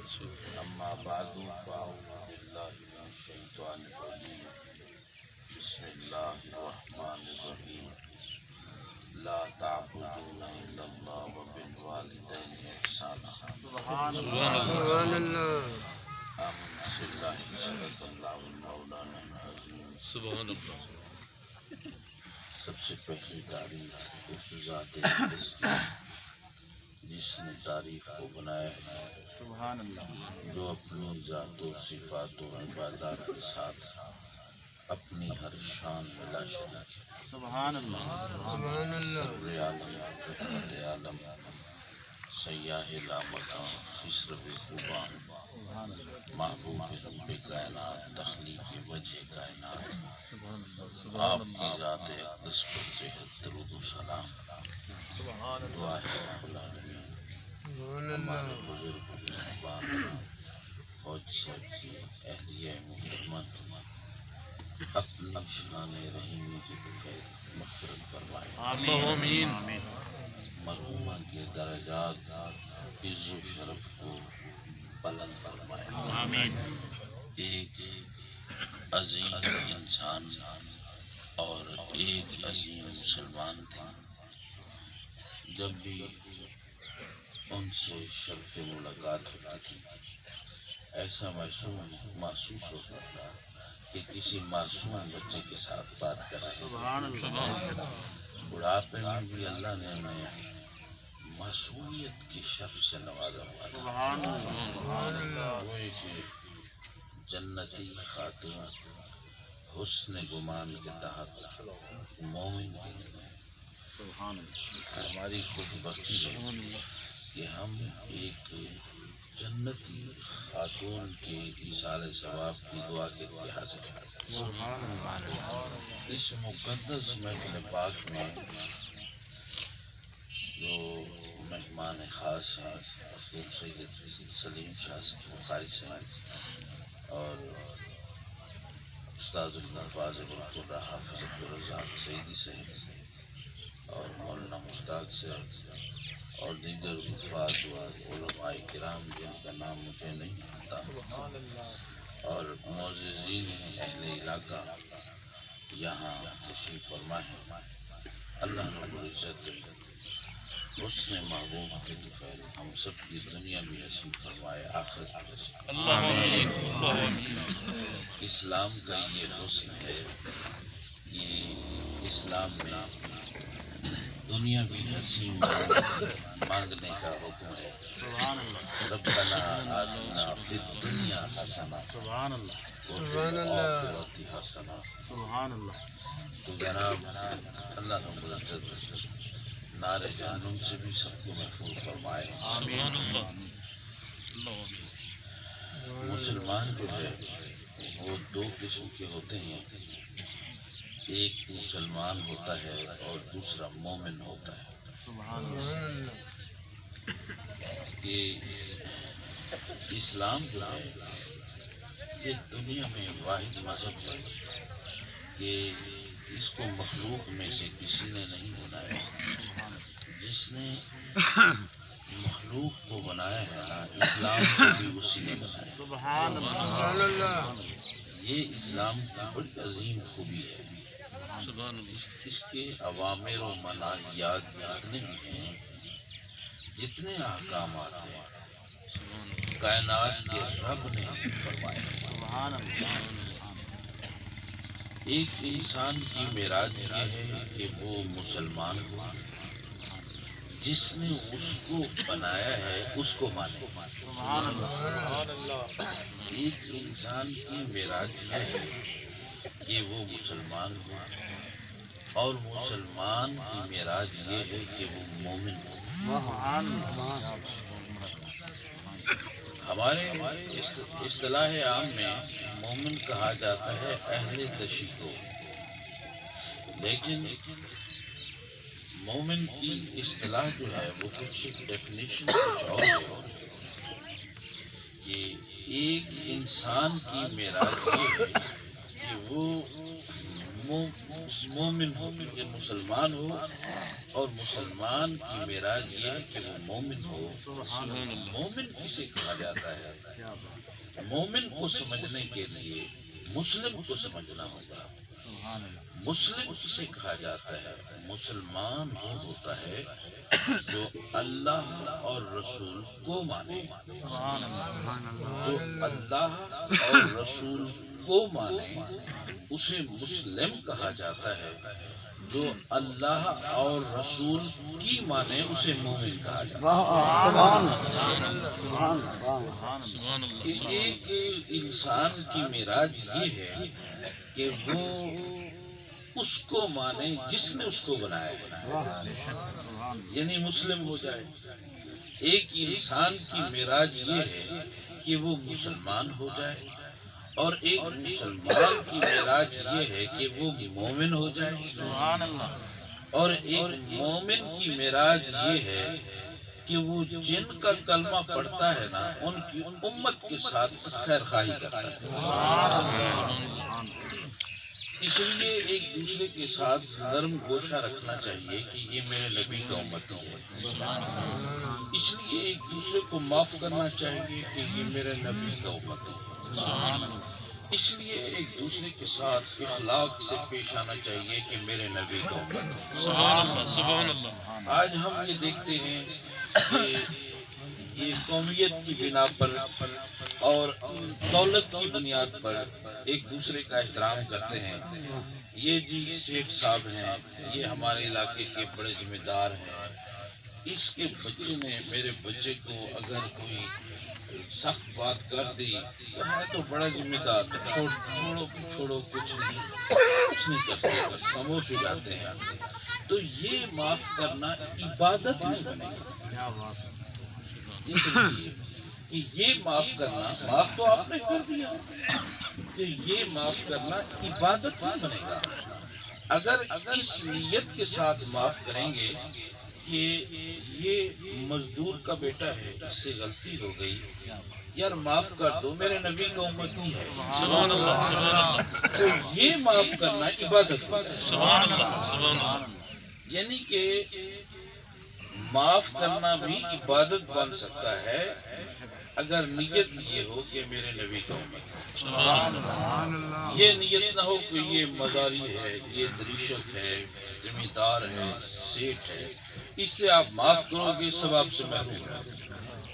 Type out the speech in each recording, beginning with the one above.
أما بعد فأعوذ بالله من الشيطان الرجيم بسم الله الرحمن الرحيم لا تعبدون إلا الله وبالوالدين إحسانا سبحان الله آمن بالله صدق الله المولانا العظيم سبحان اللہ. سب سے پہلی تعریف اس ذات اقدس کی جس نے تاریخ کو بنایا ہے، سبحان اللہ. جو اپنی ذات و صفات و عبادات کے ساتھ اپنی ہر شان ملا شریک ہے. سبحان اللہ. سر عالم رحمت عالم سیاہ لامکان اسرب قبان محبوب رب کائنات تخلیق وجہ کائنات، آپ کی ذات اقدس پر بےحد درود و سلام. دعا ہے رب العالمین ہمارے بزرگ مہربان فوج صاحب کی اہلیہ محترمہ کی اپنی شان رحیمی کی بخیر مغفرت فرمائے. آمین. مرحومہ کے درجات عز و شرف کو بلند فرمائے. آمین. ایک عظیم انسان اور ایک عظیم مسلمان تھے. جب بھی ان سے شرف ملاقات ہوتی تھی ایسا محسوس ہوتا تھا کہ کسی معصوم بچے کے ساتھ بات کر رہے ہیں. سبحان اللہ. بڑھاپے میں بھی اللہ نے ہمیں معصومیت کی شرف سے نوازا ہوا تھا. سبحان اللہ. وہ ایک جنتی خاتون حسن گمان کے تحت مومن بن گئے. سبحان اللہ. ہماری خوش بختی ہے کہ ہم ایک جنتی خاتون کے ایصال ثواب کی دعا کے لیے حاضر ہیں. سبحان اللہ. اس مقدس محفل پاک میں جو مہمان خاص ہیں حضور سید سلیم شاہ بخاری سے اور استاد النفاذ ابوالقرہ حافظ عبدالرزاق سعیدی سے اور مولانا مشتاق سے اور دیگر وفات و علماء کرام جن کا نام مجھے نہیں آتا اور معززین اہل علاقہ یہاں تشریف فرما ہے. اللہ رب العزت حسن محبوب کے بخیر ہم سب کی دنیا بھی حسین فرمائے، آخرت بھی حسین. آمین. اسلام کا یہ حسن ہے کہ اسلام میں دنیا بھی حسین مانگنے کا حکم ہے. سبحان اللہ. ربنا آتنا فی الدنیا حسنہ سبحان اللہ. وفی الآخرۃ حسنہ. سبحان اللہ. تو جناب اللہ رب العزت نار جہنم سے بھی سب کو محفوظ فرمائے. سبحان اللہ. اللہ آمین. مسلمان جو ہے وہ دو قسم کے ہوتے ہیں، ایک مسلمان ہوتا ہے اور دوسرا مومن ہوتا ہے. سبحان اللہ. کہ اسلام جو ہے یہ دنیا میں واحد مذہب ہے کہ اس کو مخلوق میں سے کسی نے نہیں بنایا. جس نے مخلوق کو بنایا ہے نا اسلام کو بھی اسی نے بنایا. سبحان اللہ. یہ اسلام کی بڑی عظیم خوبی ہے. سبحان اللہ. اس کے اوامر و مناہیات جتنے بھی ہیں، جتنے احکامات ہیں، کائنات کے رب نے فرمایا. سبحان اللہ. ایک انسان کی معراج یہ ہے کہ وہ مسلمان ہو، جس نے اس کو بنایا ہے اس کو مانے. سبحان اللہ. ایک انسان کی معراج یہ ہے کہ وہ مسلمان ہو اور مسلمان کی معراج یہ ہے کہ وہ مومن ہو. سبحان اللہ. ہمارے اصطلاح عام میں مومن کہا جاتا ہے اہل تشیع کو، لیکن مومن کی اصطلاح جو ہے وہ کچھ ڈیفینیشن کچھ اور ہے کہ ایک انسان کی معراج یہ ہے کہ وہ مومن ہو یہ مسلمان ہو، اور مسلمان کی معراج یہ ہے کہ وہ مومن ہو۔ مومن کسے کہا جاتا ہے؟ مومن کو سمجھنے کے لیے مسلم کو سمجھنا ہوگا۔ مسلم کسے کہا جاتا ہے؟ مسلمان وہ ہوتا ہے جو اللہ اور رسول کو مانے، جو اللہ اور رسول کو مانے اسے مسلم کہا جاتا ہے، جو اللہ اور رسول کی مانے اسے مومن کہا جاتا ہے۔ ایک انسان کی معراج یہ ہے کہ وہ اس کو مانے جس نے اس کو بنایا ہے، یعنی مسلم ہو جائے۔ ایک انسان کی معراج یہ ہے کہ وہ مسلمان ہو جائے، اور ایک مسلمان کی معراج یہ ہے کہ وہ مومن ہو جائے، اور ایک مومن کی معراج یہ ہے کہ وہ جن کا کلمہ پڑھتا ہے نا ان کی امت کے ساتھ خیر خواہی کرتا ہے۔ اس لیے ایک دوسرے کے ساتھ نرم گوشہ رکھنا چاہیے کہ یہ میرے نبی کا امتی ہے۔ اس لیے ایک دوسرے کو معاف کرنا چاہیے کہ یہ میرے نبی کا امتی ہے۔ اس لیے ایک دوسرے کے ساتھ اخلاق سے پیش آنا چاہیے کہ میرے نبی کا امتی ہے۔ سبحان اللہ۔ آج ہم یہ دیکھتے ہیں کہ یہ قومیت کی بنا پر اور دولت کی بنیاد پر ایک دوسرے کا احترام کرتے ہیں۔ یہ جی شیخ صاحب ہیں، یہ ہمارے علاقے کے بڑے ذمہ دار ہیں، اس کے بچے نے میرے بچے کو اگر کوئی سخت بات کر دی تو میں تو بڑا ذمہ دار، چھوڑو کچھ نہیں کرتے، بس خاموش ہو جاتے ہیں۔ تو یہ معاف کرنا عبادت نہیں بنے گا۔ اس لیے کہ یہ معاف کرنا، معاف تو آپ نے کر دیا، کہ یہ معاف کرنا عبادت نہیں بنے گا۔ اگر اس نیت کے ساتھ معاف کریں گے کہ یہ مزدور کا بیٹا ہے، اس سے غلطی ہو گئی، یار معاف کر دو، میرے نبی کا امتی ہے، سبحان اللہ، سبحان اللہ، تو یہ معاف کرنا عبادت ہے۔ سبحان اللہ، سبحان اللہ۔ یعنی کہ معاف کرنا بھی عبادت بن سکتا ہے اگر نیت یہ ہو کہ میرے نبی کا امت ہے۔ سبحان اللہ۔ یہ نیت نہ ہو کہ یہ مزاری ہے، یہ دریشت ہے، ذمہ دار ہے، سیٹ ہے، اس سے آپ معاف کرو گے ثواب سے محروم رہو۔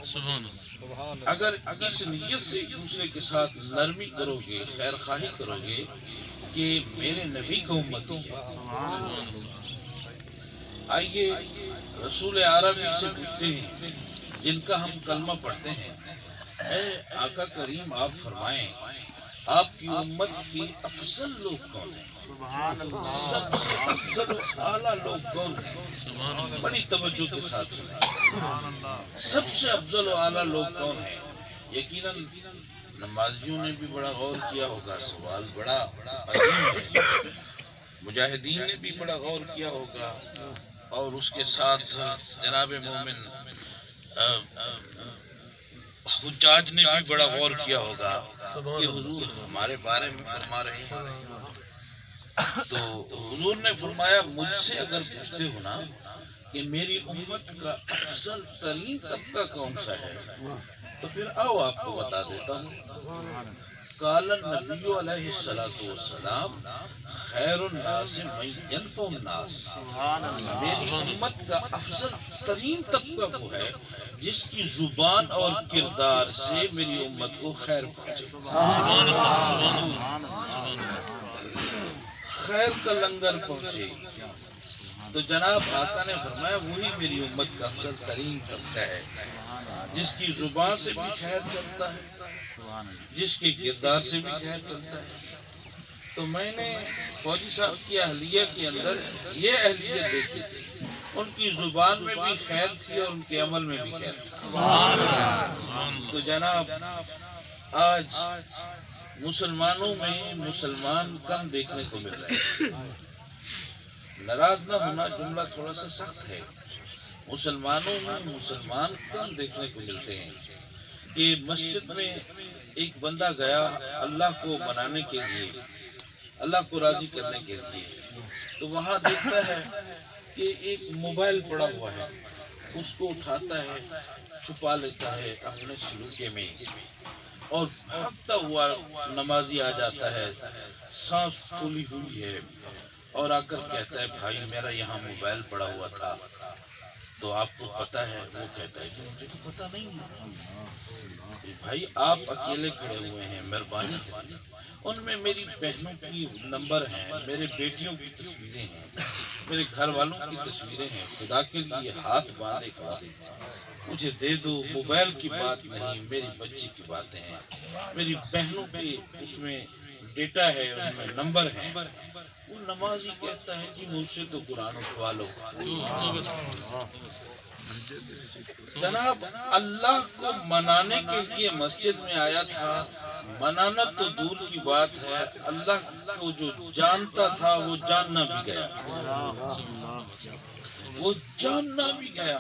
سبحان اللہ۔ اگر اس نیت سے ایک دوسرے کے ساتھ نرمی کرو گے، خیر خواہی کرو گے کہ میرے نبی کا امتی ہے۔ آئیے رسول عربی سے پوچھتے ہیں جن کا ہم کلمہ پڑھتے ہیں، اے آقا کریم آپ فرمائیں آپ کی امت کے افضل لوگ کون ہیں؟ سب سے افضل و اعلیٰ لوگ کون ہیں؟ بڑی توجہ کے ساتھ سنیں، سب سے افضل و اعلیٰ لوگ کون ہیں؟ یقیناً نمازیوں نے بھی بڑا غور کیا ہوگا، سوال بڑا عظیم ہے، مجاہدین نے بھی بڑا غور کیا ہوگا، اور اس کے ساتھ جناب مومن حجاج نے بھی بڑا غور کیا ہوگا کہ حضور ہمارے بارے میں فرما رہے ہیں۔ تو حضور نے فرمایا مجھ سے اگر پوچھتے ہو نا کہ میری امت کا افضل ترین طبقہ کون سا ہے تو پھر آؤ آپ کو بتا دیتا ہوں۔ قال النبی علیہ السلام خیر الناس من ینفع الناس، میری امت کا افضل ترین طبقہ وہ ہے جس کی زبان اور کردار سے میری امت کو خیر پہنچے، خیر کا لنگر پہنچے۔ تو جناب آقا نے فرمایا وہی میری امت کا افضل ترین طبقہ ہے جس کی زبان سے بھی خیر چلتا ہے، جس کے کردار سے بھی خیر چلتا ہے۔ تو میں نے فوجی صاحب کی اہلیہ کے اندر یہ اہلیت دیکھی تھی، ان کی زبان میں بھی خیر تھی اور ان کے عمل میں بھی خیر تھی۔ تو جناب آج مسلمانوں میں مسلمان کم دیکھنے کو مل رہے ہیں، ناراض نہ ہونا، جملہ تھوڑا سا سخت ہے، مسلمانوں میں مسلمان کم دیکھنے کو ملتے ہیں کہ مسجد میں ایک بندہ گیا اللہ کو منانے کے لیے، اللہ کو راضی کرنے کے لیے، تو وہاں دیکھتا ہے کہ ایک موبائل پڑا ہوا ہے، اس کو اٹھاتا ہے، چھپا لیتا ہے اپنے سلوکے میں، اور بھاگتا ہوا نمازی آ جاتا ہے، سانس پھولی ہوئی ہے، اور آ کر کہتا ہے بھائی میرا یہاں موبائل پڑا ہوا تھا، تو آپ کو پتہ ہے؟ وہ کہتا ہے کہ مجھے تو پتہ نہیں ہے۔ بھائی آپ اکیلے کھڑے ہوئے ہیں، مہربانی کریں، ان میں میری بہنوں کی نمبر ہیں، میرے بیٹیوں کی تصویریں ہیں، میرے گھر والوں کی تصویریں ہیں، خدا کے لیے ہاتھ باندھے کھڑا مجھے دے دو۔ موبائل کی بات نہیں، میری بچی کی باتیں ہیں، میری بہنوں کی اس میں ڈیٹا ہے، اس میں نمبر ہیں۔ وہ نمازی کہتا ہے کہ مجھ سے تو قرآن اٹھوا لو۔ جناب اللہ کو منانے کے لیے مسجد میں آیا تھا، منانا تو دور کی بات ہے، اللہ کو جو جانتا تھا وہ جاننا بھی گیا، وہ جاننا بھی گیا۔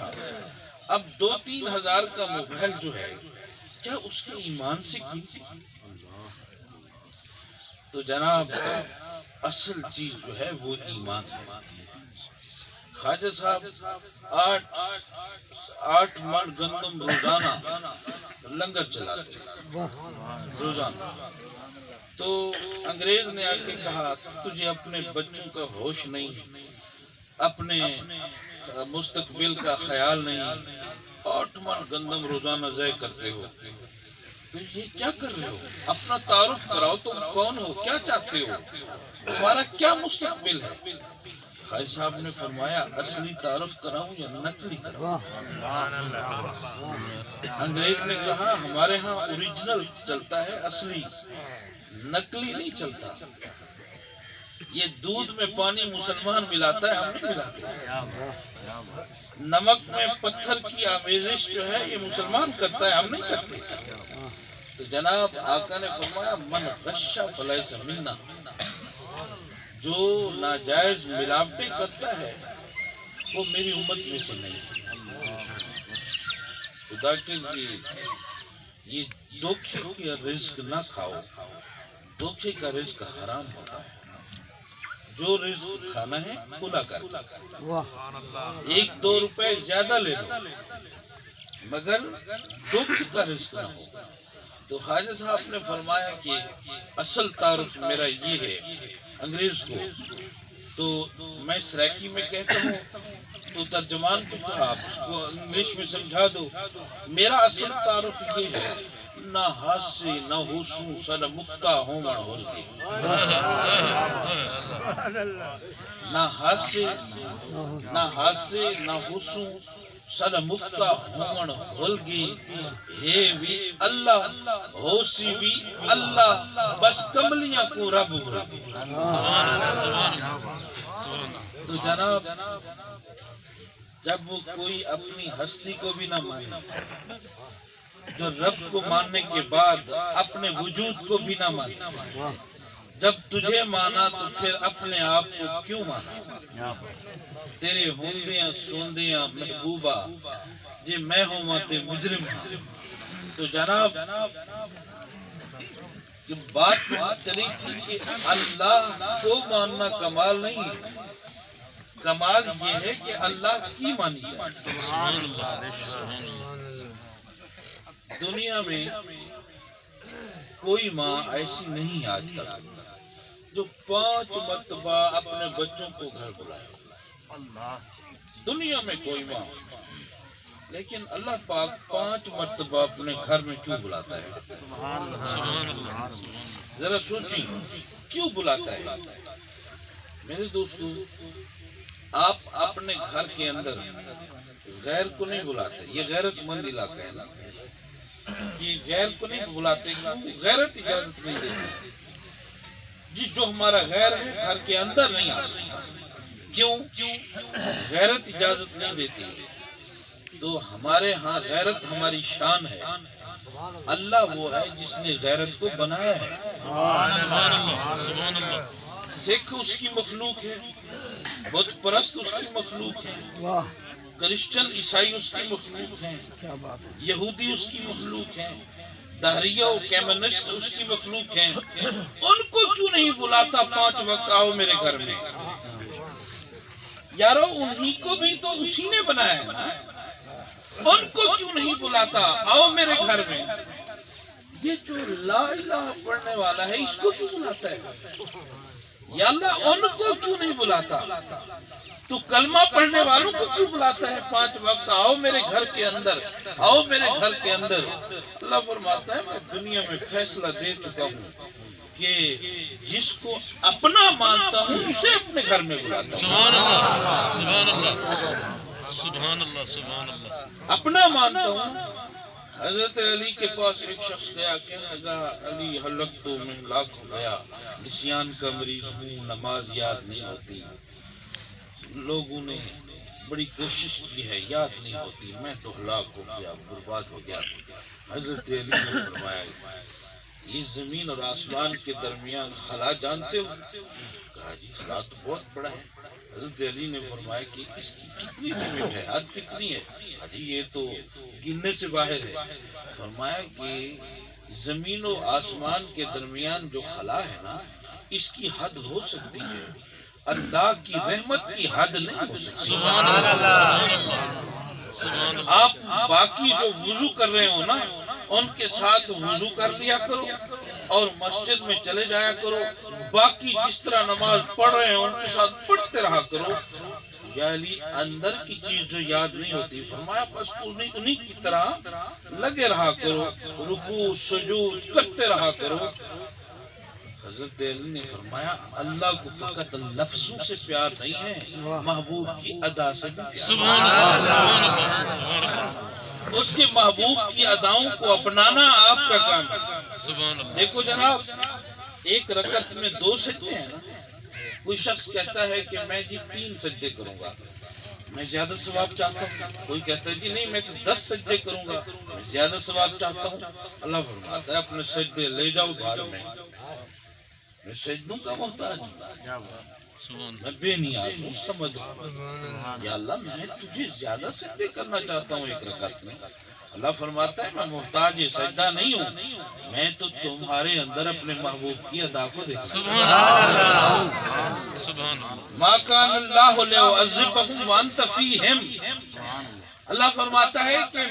اب 2-3 ہزار کا موبائل جو ہے، کیا اس کے ایمان سے قیمتی؟ تو جناب اصل چیز جو ہے وہ ایمان ہے۔ خواجہ صاحب 8 من گندم روزانہ لنگر چلاتے روزانہ۔ تو انگریز نے آ کے کہا تجھے اپنے بچوں کا ہوش نہیں، اپنے مستقبل کا خیال نہیں، 8 من گندم روزانہ ضائع کرتے ہو، تو یہ کیا کر رہے ہو؟ اپنا تعارف کراؤ، تم کون ہو، کیا چاہتے ہو، تمہارا کیا مستقبل ہے؟ خواجہ صاحب نے فرمایا اصلی تعارف کراؤں یا نقلی کراؤں؟ انگریز نے کہا ہمارے ہاں اوریجنل چلتا ہے، اصلی، نقلی نہیں چلتا۔ یہ دودھ میں پانی مسلمان ملاتا ہے، ہم نہیں ملاتے۔ نمک میں پتھر کی آمیزش جو ہے یہ مسلمان کرتا ہے، ہم نہیں کرتے۔ تو جناب آقا نے فرمایا من غش فلیس منا، جو ناجائز ملاوٹیں کرتا ہے وہ میری امت میں سے نہیں۔ خدا کے لیے یہ دھوکے کا رزق نہ کھاؤ، دھوکے کا رزق حرام ہوتا ہے۔ جو رزق کھانا ہے کھلا کر، 1-2 روپے زیادہ لے لو، مگر دھوکے کا رزق نہ ہو۔ تو خواجہ صاحب نے فرمایا کہ اصل تعارف میرا یہ ہے انگریز کو، تو میں سریکی میں کہتا ہوں تو ترجمان کو کہا آپ اس کو انگلش میں سمجھا دو، میرا اصل تعارف یہ ہے نہ ہاتھ سے نہ ہوسوں سر مکتا ہوں من ہول گے، نہ ہاتھ سے نہ ہوسوں سر مکتا ہوں من ہول گے، ہے بھی اللہ ہوسی بھی اللہ، بس کملیاں کو رب بھول گے۔ تو جناب جب وہ کوئی اپنی ہستی کو بھی نہ مانے، جو رب کو ماننے کے بعد اپنے وجود کو بھی نہ مانے، جب تجھے مانا تو پھر اپنے آپ کو کیوں مانا؟ تیرے ہوندیاں سوندیاں محبوبہ جی میں ہوں ماتے مجرم ہوں۔ تو جناب یہ بات چلی تھی کہ اللہ کو ماننا کمال نہیں، کمال یہ ہے کہ اللہ کی مانی جائے۔ دنیا میں کوئی ماں ایسی نہیں آج تک جو 5 مرتبہ اپنے بچوں کو گھر بلائے، دنیا میں کوئی ماں، لیکن اللہ پاک 5 مرتبہ اپنے گھر میں کیوں بلاتا ہے؟ ذرا سوچیں کیوں بلاتا ہے؟ میرے دوستو آپ اپنے گھر کے اندر غیر کو نہیں بلاتے، یہ غیرت مند علاقہ ہے نا، یہ غیر کو نہیں بلاتے، غیرت اجازت نہیں دیتی جی، جو ہمارا غیر ہے گھر کے اندر نہیں آ سکتا۔ کیوں؟ غیرت اجازت نہیں دیتی۔ تو ہمارے ہاں غیرت ہماری شان ہے، اللہ وہ ہے جس نے غیرت کو بنایا ہے۔ سکھ اس کی مخلوق ہے، بت پرست اس کی مخلوق ہے، کرسچن عیسائی اس کی مخلوق ہیں، یہودی اس کی مخلوق ہیں، دہریہ و کیمنسٹ اس کی مخلوق ہیں، ان کو کیوں نہیں بلاتا 5 وقت آؤ میرے گھر میں؟ یارو انہی کو بھی تو اسی نے بنایا ہے نا، ان کو کیوں نہیں بلاتا آؤ میرے گھر میں؟ یہ جو لا الہ پڑھنے والا ہے اس کو کیوں بلاتا ہے؟ یا اللہ ان کو کیوں نہیں بلاتا؟ تو کلمہ پڑھنے والوں کو کیوں بلاتا ہے 5 وقت آؤ میرے گھر کے اندر، آؤ میرے گھر کے اندر؟ اللہ فرماتا ہے میں دنیا میں فیصلہ دے چکا ہوں کہ جس کو اپنا مانتا ہوں اسے اپنے گھر میں بلاتا ہوں۔ سبحان اللہ سبحان اللہ سبحان اللہ سبحان اللہ۔ اپنا مانتا ہوں۔ حضرت علی کے پاس ایک شخص گیا، کہنے لگا علی ہلک تو میں ہلاک ہو گیا، نسیان کا مریض ہوں، نماز یاد نہیں ہوتی، لوگوں نے بڑی کوشش کی ہے یاد نہیں ہوتی، میں تو ہلاک ہو گیا، برباد ہو گیا۔ حضرت علی نے فرمایا یہ زمین اور آسمان کے درمیان خلا جانتے ہو؟ کہا جی خلا تو بہت بڑا ہے۔ حضرت علی نے فرمایا کہ اس کی کتنی لمٹ ہے، حد کتنی ہے؟ جی یہ تو گننے سے باہر ہے۔ فرمایا کہ زمین و آسمان کے درمیان جو خلا ہے نا اس کی حد ہو سکتی ہے، اللہ کی رحمت کی حد نہیں ہو سکتی۔ سبحان اللہ سبحان اللہ۔ آپ باقی جو وضو کر رہے ہو نا ان کے ساتھ وضو کر لیا کرو اور مسجد میں چلے جایا کرو، باقی جس طرح نماز پڑھ رہے ہیں ان کے ساتھ پڑھتے رہا کرو۔ یا علی اندر کی چیز جو یاد نہیں ہوتی، فرمایا بس انہی کی طرح لگے رہا کرو، رکوع سجود کرتے رہا کرو۔ حضرت علی نے فرمایا اللہ کو فقط لفظوں سے پیار نہیں ہے، محبوب کی ادا سے بھی پیار۔ سبحان اللہ سبحان اللہ سبحان اللہ۔ اس کے محبوب کی اداؤں کو اپنانا آپ کا کام ہے۔ سبحان اللہ۔ دیکھو جناب ایک رکعت میں 2 سجدے ہیں نا، کوئی شخص کہتا ہے کہ میں جی 3 سجدے کروں گا، میں زیادہ ثواب چاہتا ہوں۔ کوئی کہتا ہے جی نہیں میں 10 سجدے کروں گا، میں زیادہ ثواب چاہتا ہوں۔ اللہ فرماتا ہے اپنے سجدے لے جاؤ بھاگ میں سجدوں کا محتاج ہوں، میں بے نیاز ہوں، سمجھ یا اللہ میں تجھے زیادہ سجدے کرنا چاہتا ہوں ایک رکعت میں۔ اللہ فرماتا ہے میں محتاج سجدہ نہیں ہوں، میں تو تمہارے اندر اپنے محبوب کی ادا کو دیکھتا ہوں۔ سبحان اللہ سبحان اللہ۔ ما کان اللہ لیعذبہم وانت فیہم۔ اللہ فرماتا ہے کہ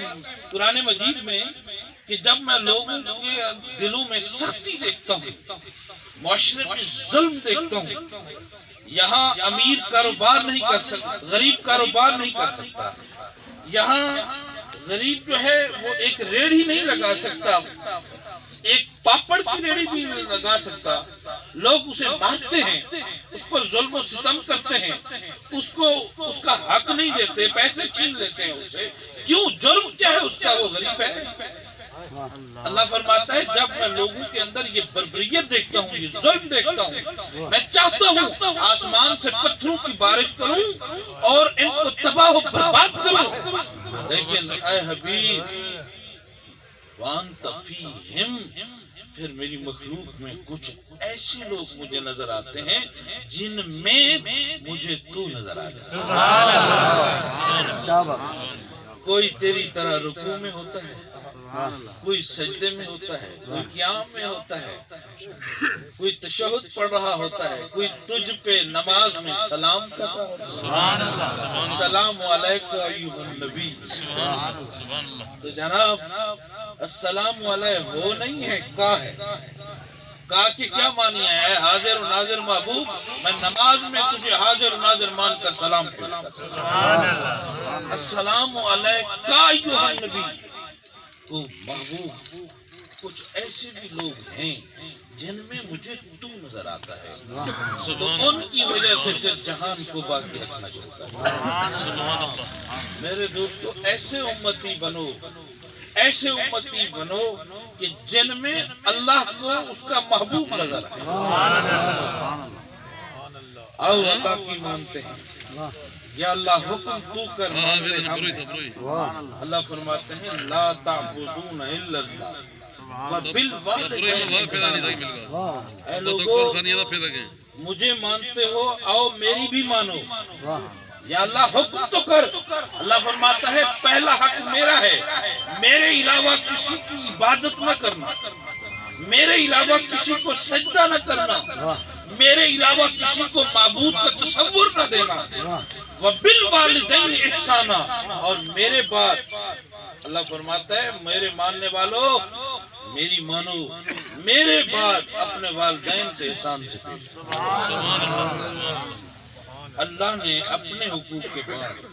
قرآن مجید میں کہ جب میں لوگوں کے دلوں میں سختی دیکھتا ہوں، معاشرے میں ظلم دیکھتا ہوں، یہاں امیر کاروبار نہیں کر سکتا، غریب کاروبار نہیں کر سکتا، یہاں غریب جو ہے وہ ایک ریڑھی نہیں لگا سکتا، ایک پاپڑ کی ریڑھی بھی نہیں لگا سکتا، لوگ اسے مارتے ہیں، اس پر ظلم و ستم کرتے ہیں، اس کا حق نہیں دیتے، پیسے چھین لیتے ہیں اسے، کیوں؟ جرم کیا ہے اس کا؟ وہ غریب ہے۔ اللہ فرماتا ہے جب میں لوگوں کے اندر یہ بربریت دیکھتا ہوں، یہ ظلم دیکھتا ہوں، میں چاہتا ہوں آسمان سے پتھروں کی بارش کروں اور ان کو تباہ و برباد کروں، لیکن اے حبیب وانت فیہم، پھر میری مخلوق میں کچھ ایسے لوگ مجھے نظر آتے ہیں جن میں مجھے تو نظر آتا ہے۔ کوئی تیری طرح رکوع میں ہوتا ہے، کوئی سجدے میں ہوتا ہے، کوئی قیام میں ہوتا ہے، کوئی تشہد پڑھ رہا ہوتا ہے، کوئی تجھ پہ نماز میں سلام کر رہا ہوتا ہے، السلام علیکم ایھا النبی۔ تو جناب السلام علیہ وہ نہیں ہے، کا ہے۔ کا کہ کیا مانی ہے؟ اے حاضر و ناظر محبوب، میں نماز میں تجھے حاضر و ناظر مان کر سلام پیش کرتا ہوں، السلام علیکم ایھا النبی۔ تو محبوب کچھ ایسے بھی لوگ ہیں جن میں مجھے تو نظر آتا ہے، تو ان کی وجہ سے پھر جہان کو باقی رکھنا چاہتا ہے۔ میرے دوستو ایسے امتی بنو، ایسے امتی بنو کہ جن میں اللہ کو اس کا محبوب نظر آئے۔ آؤ اللہ کی مانتے ہیں، یا اللہ حکم تو کر مانتے ہم۔ اللہ فرماتے ہیں لا تعبدون الا اللہ وبالوالدین احسانا۔ اے لوگو مجھے مانتے ہو، آؤ میری بھی مانو۔ یا اللہ حکم تو کر. اللہ فرماتا ہے پہلا حق میرا ہے, میرے علاوہ کسی کی عبادت نہ کرنا, میرے علاوہ کسی کو سجدہ نہ کرنا, میرے علاوہ کسی کو معبود کا تصور نہ دینا. وَبِالْوَالِدَيْنِ اِحْسَانًا, اور میرے بعد اللہ فرماتا ہے میرے ماننے والوں میری مانو, میرے بعد اپنے والدین سے احسان سے پیش. اللہ نے اپنے حقوق کے بعد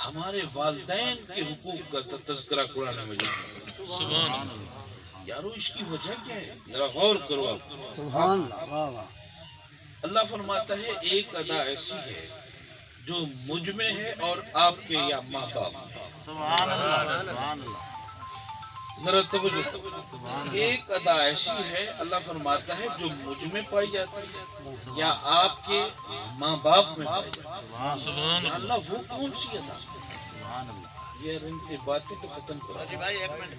ہمارے والدین کے حقوق کا تذکرہ قرآن مجید میں. یارو اس کی وجہ کیا ہے, ذرا غور کرو آپ. اللہ فرماتا ہے ایک ادا ایسی ہے جو مجھ میں ہے اور آپ کے یا ماں باپ. سبحان اللہ, سبحان اللہ. ذرا توجہ, ایک ادا ایسی ہے اللہ فرماتا ہے جو مجھ میں پائی جاتی ہے یا آپ کے ماں باپ میں پائی جاتی ہے. یا اللہ وہ کون سی ادا؟ سبحان اللہ. یہ ان کی باتیں تو ختم کرو جی بھائی ایک منٹ.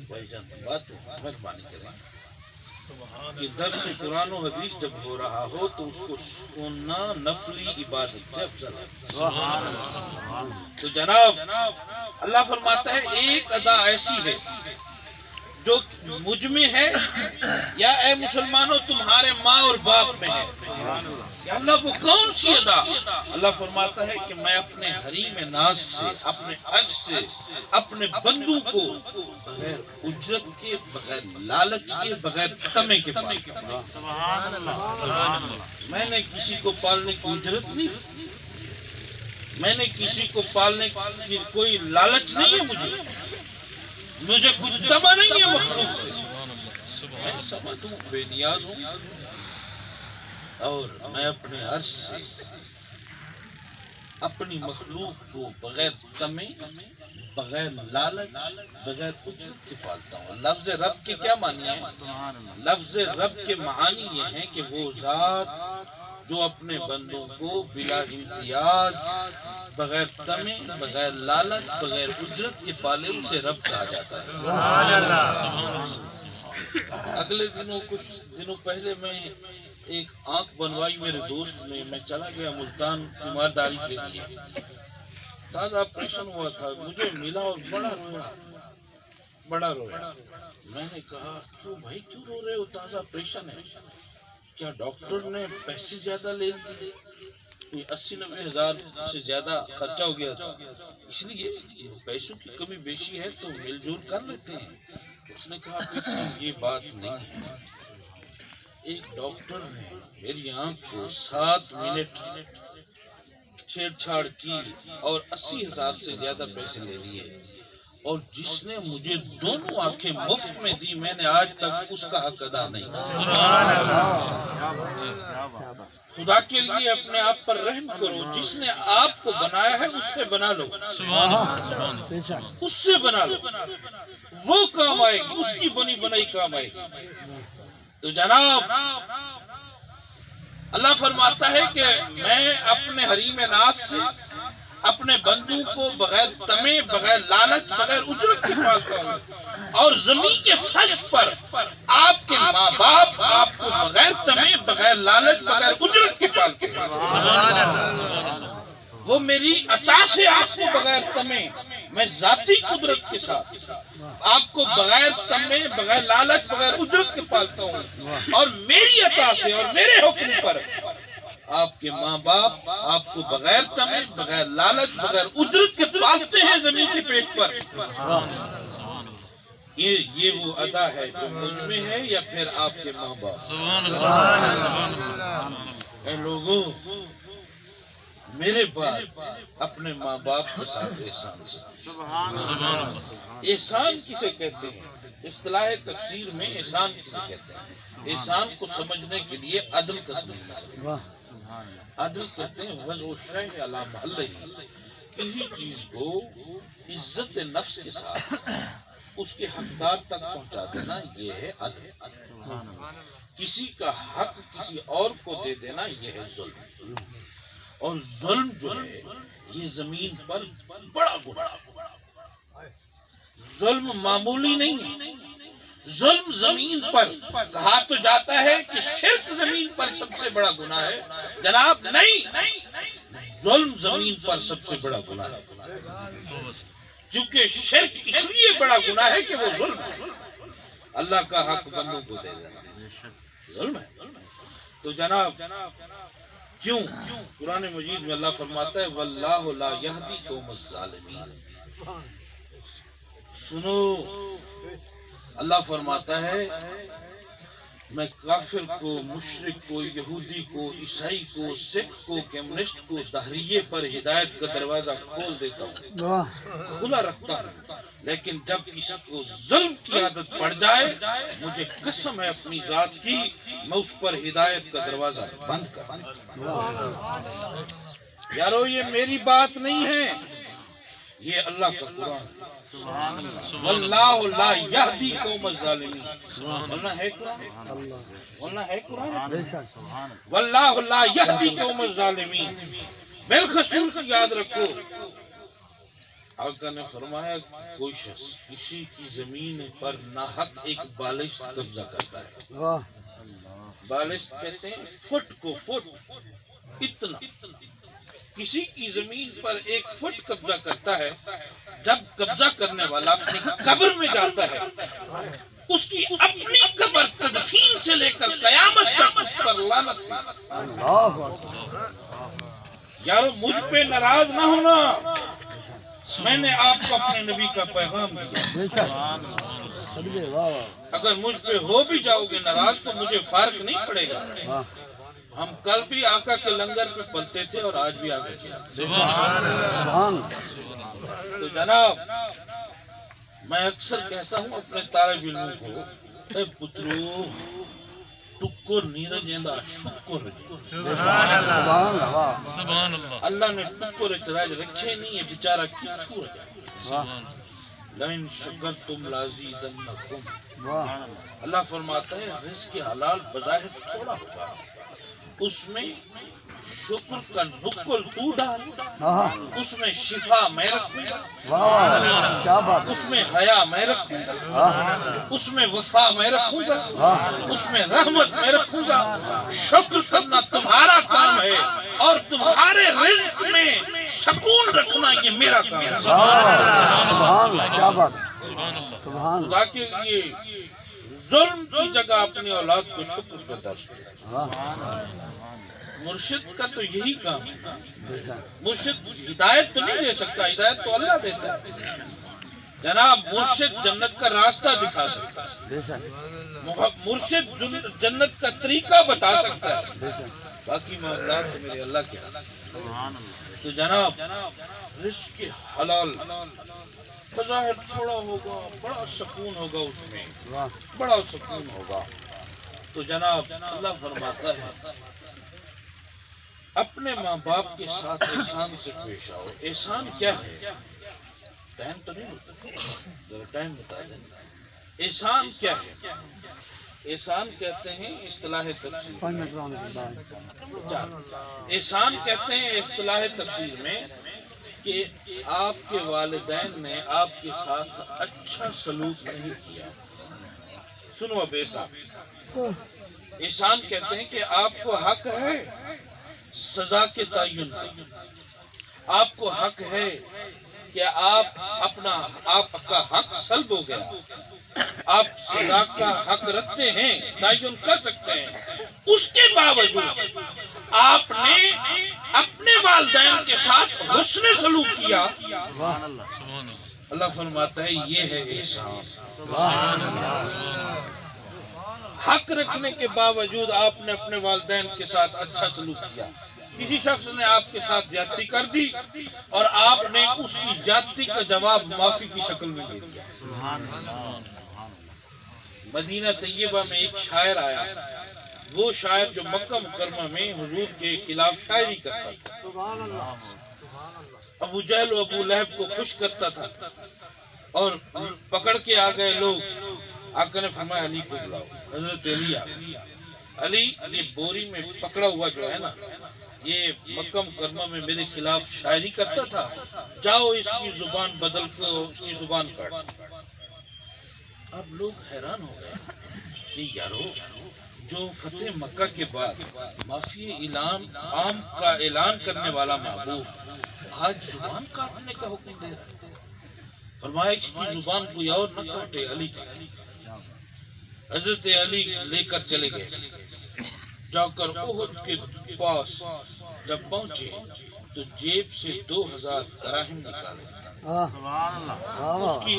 بھائی جان, بات مہربانی کریں. یہ درس قرآن و حدیث جب ہو رہا ہو تو اس کو سننا نفلی عبادت سے افضل ہے. تو جناب اللہ فرماتا ہے ایک ادا ایسی ہے جو مجھ میں ہے یا اے مسلمانوں تمہارے ماں اور باپ میں ہے. یا اللہ وہ کون سی ادا؟ اللہ فرماتا ہے کہ میں اپنے حریم ناز سے, اپنے عرش سے, اپنے بندوں کو بغیر اجرت کے, بغیر لالچ کے, بغیر طمع کے پالتا ہوں. سبحان اللہ, سبحان اللہ. میں نے کسی کو پالنے کی اجرت نہیں, میں نے کسی کو پالنے کی کوئی لالچ نہیں ہے, مجھے کچھ طمع نہیں ہے مخلوق سے. میں سمجھ ہوں, بے نیاز ہوں, اور میں اپنے عرش سے اپنی مخلوق کو بغیر طمع, بغیر لالچ, بغیر اجرت کے پالتا ہوں. لفظ رب کے کیا معنی ہے؟ لفظ رب کے معانی یہ ہیں کہ وہ ذات جو اپنے بندوں کو بلا امتیاز, بغیر طمع, بغیر لالچ, بغیر اجرت کے پالے, اسے رب کہا جاتا ہے. سبحان اللہ. اگلے دنوں, کچھ دنوں پہلے میں ایک آنکھ بنوائی میرے دوست نے, میں چلا گیا ملتان تیمارداری کے لیے. تازہ آپریشن ہوا تھا, مجھے ملا اور بڑا رویا. میں نے کہا کیوں بھائی, کیوں رو رہے ہو؟ تازہ آپریشن ہے. کیا ڈاکٹر نے پیسے زیادہ لے لیے؟ کوئی 80-90 ہزار سے زیادہ خرچہ ہو گیا تھا, اس لیے پیسوں کی کمی بیشی ہے تو مل جول کر لیتے ہیں. اس نے کہا کہ یہ بات نہیں ہے. ایک ڈاکٹر نے میری آنکھ کو 7 منٹ چھیڑ چھاڑ کی اور 80 ہزار سے زیادہ پیسے لے لیے, اور جس نے مجھے دونوں آنکھیں مفت میں دی, میں نے آج تک اس کا حق ادا نہیں کیا. خدا کے لیے اپنے آپ پر رحم کرو. جس نے آپ کو بنایا ہے اس سے بنا لو, اس سے بنا لو, وہ کام آئے گی, اس کی بنی بنائی کام آئے گی. تو جناب اللہ فرماتا ہے کہ میں اپنے حریم ناز سے اپنے بندوں کو بغیر طمع, بغیر لالچ, بغیر اجرت کے پالتا ہوں, اور زمین کے فرش پر آپ کے ماں باپ آپ کو بغیر طمع, بغیر لالچ, بغیر اجرت کے پالتے ہیں. وہ میری عطا سے آپ کو بغیر طمع, میں ذاتی قدرت کے ساتھ آپ کو بغیر طمع, بغیر لالچ, بغیر اجرت کے پالتا ہوں, اور میری عطا سے اور میرے حکم پر آپ کے ماں باپ آپ کو بغیر طمع, بغیر لالچ, بغیر اجرت کے پالتے ہیں زمین کے پیٹ پر. یہ وہ ادا ہے جو مجھ میں ہے یا پھر آپ کے ماں باپ. اے لوگوں, میرے بعد اپنے ماں باپ کے ساتھ احسان سے. احسان کسے کہتے ہیں؟ اصطلاح تفسیر میں احسان کسے کہتے ہیں؟ احسان کو سمجھنے کے لیے عدل کا سمجھنا. عدل کہتے ہیں وضع الشیء علی محلہ, کسی چیز کو عزت نفس کے ساتھ اس کے حقدار تک پہنچا دینا, یہ ہے عدل. کسی کا حق کسی اور کو دے دینا, یہ ہے ظلم. اور ظلم جو ہے یہ زمین پر بڑا گناہ. ظلم معمولی نہیں ہے. ظلم زمین پر کہا تو جاتا ہے کہ شرک زمین پر سب سے بڑا گناہ ہے. جناب نہیں, ظلم زمین پر سب سے بڑا گناہ ہے، کیونکہ شرک اس لیے بڑا گناہ ہے کہ وہ ظلم ہے، اللہ کا حق بندوں کو دے دینا ظلم ہے۔ تو جناب کیوں قرآن مجید میں اللہ فرماتا ہے واللہ لا یہدی قوم الظالمین۔ سنو، اللہ فرماتا ہے میں کافر کو، مشرک کو، یہودی کو، عیسائی کو، سکھ کو، کمیونسٹ کو، دہریے پر ہدایت کا دروازہ کھول دیتا ہوں، کھلا رکھتا ہوں، لیکن جب کسی کو ظلم کی عادت پڑ جائے مجھے قسم ہے اپنی ذات کی میں اس پر ہدایت کا دروازہ بند کر دوں۔ یارو یہ میری بات نہیں ہے، یہ اللہ کا قرآن ہے۔ واللہ لا یہدی قوم الظالمین، ورنہ ہے قرآن، ورنہ ہے قرآن، واللہ لا یہدی قوم الظالمین۔ بالخصوص یاد رکھو آقا نے فرمایا کہ کوئی شخص کسی کی زمین پر ناحق ایک بالشت قبضہ کرتا ہے، بالشت کہتے ہیں فٹ کو، فٹ اتنا، کسی کی زمین پر ایک فٹ قبضہ کرتا ہے، جب قبضہ کرنے والا اپنی قبر میں جاتا ہے اس کی اپنی قبر تدفین سے لے کر قیامت تک اس پر لعنت ہے۔ یارو مجھ پہ ناراض نہ ہونا، میں نے آپ کو اپنے نبی کا پیغام دیا، اگر مجھ پہ ہو بھی جاؤ گے ناراض تو مجھے فرق نہیں پڑے گا۔ ہم کل بھی آقا کے لنگر پہ پلتے تھے اور آج بھی آگے تھے۔ تو جناب میں اکثر کہتا ہوں اپنے طالب علموں کو، اے پترو ٹکر نہیں رجیندہ شکر سبحان اللہ، اللہ نے ٹکر اچراج رکھے نہیں، یہ بیچارہ کتھو رجا۔ لئن شکرتم لازیدنکم، اللہ فرماتا ہے رزق حلال بظاہر تھوڑا ہوگا، اس میں شکر کا نکل تو ڈال، اس میں شفا میں رکھوں گا، اس میں حیا میں رکھوں گا، اس میں وفا میں رکھوں گا، اس میں رحمت میں رکھوں گا۔ شکر کرنا تمہارا کام ہے اور تمہارے رزق میں سکون رکھنا یہ میرا کام ہے۔ خدا کے لیے ظلم کی جگہ اپنی اولاد کو شکر کا درس دے۔ مرشد کا تو یہی کام ہے، مرشد ہدایت تو نہیں دے سکتا، ہدایت تو اللہ دیتا ہے۔ جناب مرشد جنت کا راستہ دکھا سکتا ہے، مرشد جنت کا طریقہ بتا سکتا ہے، باقی معاملات تو میرے اللہ کے ہیں۔ تو جناب رزق حلال بظاہر تھوڑا ہوگا، بڑا سکون ہوگا، اس میں بڑا سکون ہوگا۔ تو جناب اللہ فرماتا ہے اپنے ماں باپ کے ساتھ احسان سے پیش آؤ۔ احسان کیا ہے؟ ٹائم تو نہیں ہوتا، ذرا ٹائم بتا دیں۔ احسان کیا ہے؟ احسان کہتے ہیں اصطلاح تفسیر احسان کہتے ہیں اصطلاح تفسیر میں کہ آپ کے والدین نے آپ کے ساتھ اچھا سلوک نہیں کیا۔ سنو اب احسان کہتے ہیں کہ آپ کو حق ہے سزا کے تعین کا، آپ کو حق ہے کہ آپ کا حق سلب ہو گیا، آپ سزا کا حق رکھتے ہیں، تعین کر سکتے ہیں، اس کے باوجود آپ نے اپنے والدین کے ساتھ حسن سلوک کیا، اللہ فرماتا ہے یہ ہے احسان۔ حق رکھنے کے باوجود آپ نے اپنے والدین کے ساتھ اچھا سلوک کیا۔ کسی شخص نے آپ کے ساتھ زیادتی کر دی اور آپ نے اس کی زیادتی کا جواب معافی کی شکل میں دے دیا۔ مدینہ طیبہ میں ایک شاعر آیا، وہ شاعر جو مکہ مکرمہ میں حضور کے خلاف شاعری کرتا تھا، ابو جہل و ابو لہب کو خوش کرتا تھا، اور پکڑ کے آ گئے لوگ۔ آقا نے فرمایا علی کو بلاؤ، حضرت علی آ گئے۔ علی یہ بوری میں پکڑا ہوا جو ہے نا، یہ مکہ مکرمہ میں میرے خلاف شاعری کرتا تھا، جاؤ اس کی زبان بدل کو اس کی زبان کاٹ۔ اب لوگ حیران ہو گئے کہ یارو جو فتح مکہ کے بعد معافی اعلان عام کا اعلان کرنے والا محبوب آج زبان کاٹنے کا حکم دے رہا ہے. فرمایا اس کی زبان کوئی اور نہ کاٹے. علی کا حضرت علی لے کر چلے گئے. جا کر احد کے پاس جب پہنچے تو جیب سے 2000 دراہم نکالے. اس کی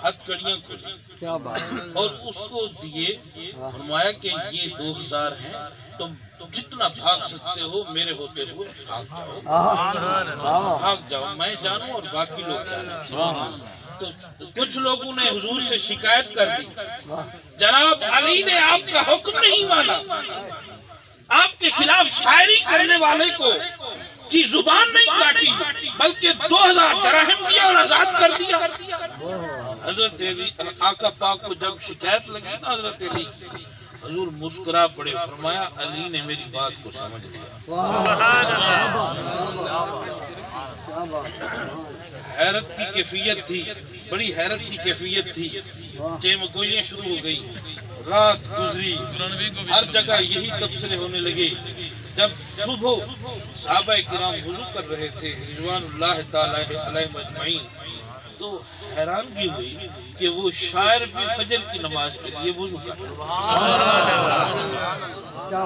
ہتھ کڑیاں کھلی اور اس کو دیے. فرمایا کہ یہ 2000 ہیں، تم جتنا بھاگ سکتے ہو میرے ہوتے ہوئے بھاگ جاؤ، میں جانوں اور باقی لوگ جانیں. تو کچھ لوگوں نے حضور سے شکایت کر دی، جناب علی نے آپ کا حکم نہیں مانا، آپ کے خلاف شاعری کرنے والے کو کی زبان نہیں کاٹی بلکہ 2000 دراہم دیا اور آزاد کر دیا. حضرت علی آقا پاک کو جب شکایت لگی نا حضرت علی کی، حضور مسکرا پڑے. فرمایا علی نے میری بات کو سمجھ لیا. حیرت کی کیفیت تھی، بڑی حیرت کی کیفیت تھی. چیمگوئیاں شروع ہو گئی، رات گزری، ہر جگہ یہی تبصرے ہونے لگے. جب صبح صحابہ کرام وضو کر رہے تھے رضوان اللہ تعالی علیہم اجمعین، تو حیرانگی ہوئی کہ وہ شاعر بھی فجر کی نماز کے لیے وضو کر رہا تھا.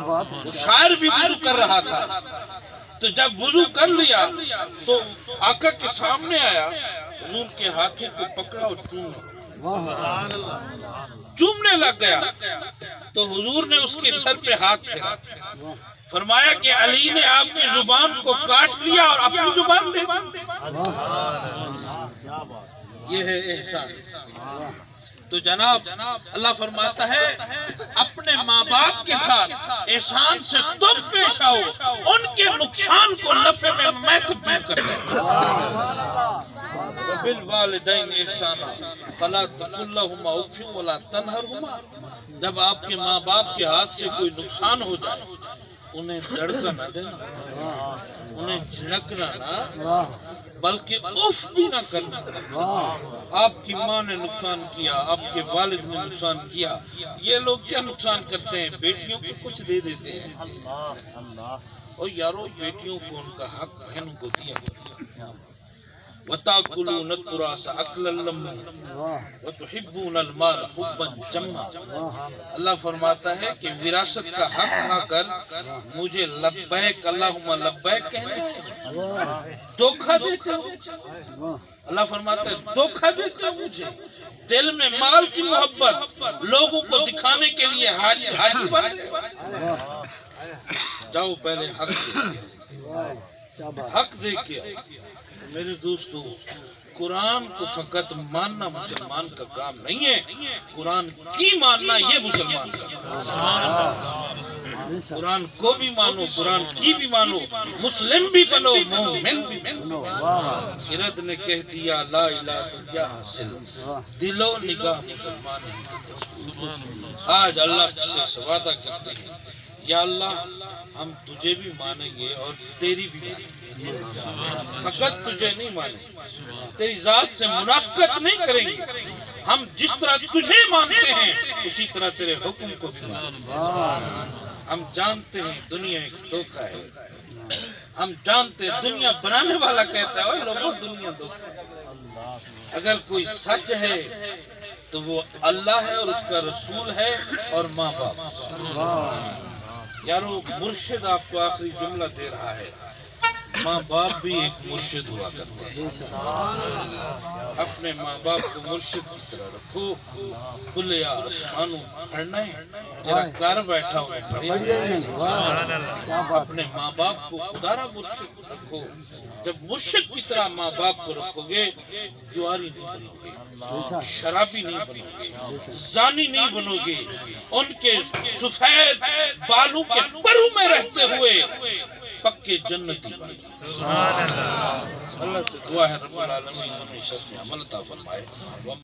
وہ شاعر بھی وضو کر رہا تھا. تو جب وضو کر لیا تو آقا کے سامنے آیا، حضور کے ہاتھوں کو پکڑا اور چومنے لگ گیا. تو حضور نے اس کے سر پہ ہاتھ پھیرا. فرمایا کہ علی نے آپ کی زبان کو کاٹ لیا اور اپنی زبان دے دی. یہ ہے احسان. تو جناب اللہ فرماتا ہے اپنے ماں باپ کے ساتھ احسان سے تم پیش آؤ، ان کے نقصان کو نفع میں میں تبدیل کر دوں. وبالوالدین احسانا فلا تقل لهما اف ولا تنهرهما. جب آپ کے ماں باپ کے ہاتھ سے کوئی نقصان ہو جائے انہیں دڑکا نہ دینا، انہیں جھنکنا نہ، بلکہ اف بھی نہ کرنا. آپ کی ماں نے نقصان کیا، آپ کے والد نے نقصان کیا. یہ لوگ کیا نقصان کرتے ہیں؟ بیٹیوں کو کچھ دے دیتے ہیں. اور یارو بیٹیوں کو ان کا حق بہنوں کو دیا. وَتَأْكُلُونَ التُّرَاثَ أَكْلًا لَمًّا وَتُحِبُّونَ الْمَالَ حُبًّا جَمًّا. اللہ فرماتا ہے کہ وراثت کا حق کھا کر مجھے لبیک اللہم لبیک کہنے دھوکہ دیتے ہو. اللہ فرماتا ہے دھوکہ دیتے ہو مجھے. دل میں مال کی محبت لوگوں کو دکھانے کے لیے حاجی بن گئے. جاؤ پہلے حق دے کے. میرے دوستو، قرآن کو فقط ماننا مسلمان کا کام نہیں ہے، قرآن کی ماننا یہ مسلمان کا کام. قرآن کو بھی مانو، قرآن کی بھی مانو، مسلم بھی بنو، مومن بھی بنو. ارد نے کہہ دیا لا الہ تو کیا حاصل، دل و نگاہ مسلمان ہے. آج اللہ سے وعدہ کرتے ہیں یا اللہ ہم تجھے بھی مانیں گے اور تیری بھی مانیں گے. فقط تجھے نہیں مانیں، تیری ذات سے منافقت نہیں کریں گے. ہم جس طرح تجھے مانتے ہیں اسی طرح تیرے حکم کو بھی مانیں گے. ہم جانتے ہیں دنیا ایک دھوکہ ہے. ہم جانتے ہیں دنیا بنانے والا کہتا ہے لوگوں دنیا دھوکہ ہے. اگر کوئی سچ ہے تو وہ اللہ ہے اور اس کا رسول ہے اور ماں باپ. یارو مرشد آپ کو آخری جملہ دے رہا ہے، ماں باپ بھی ایک مرشد ہوا کرتے ہیں. اپنے ماں باپ کو مرشد کی طرح رکھو. کھلے آسمانوں پڑھنا ہے تیرا گھر بیٹھا ہوں پڑھے. اپنے ماں باپ کو خدا را مرشد رکھو. جب مرشد کی طرح ماں باپ کو رکھو گے جواری نہیں بنو گے، شرابی نہیں بنو گے، زانی نہیں بنو گے. ان کے سفید بالوں کے پروں میں رہتے ہوئے پکے جنتی بن گئے. اللہ سے دعا ہے رب العالمین ہمیں شرف عمل عطا فرمائے.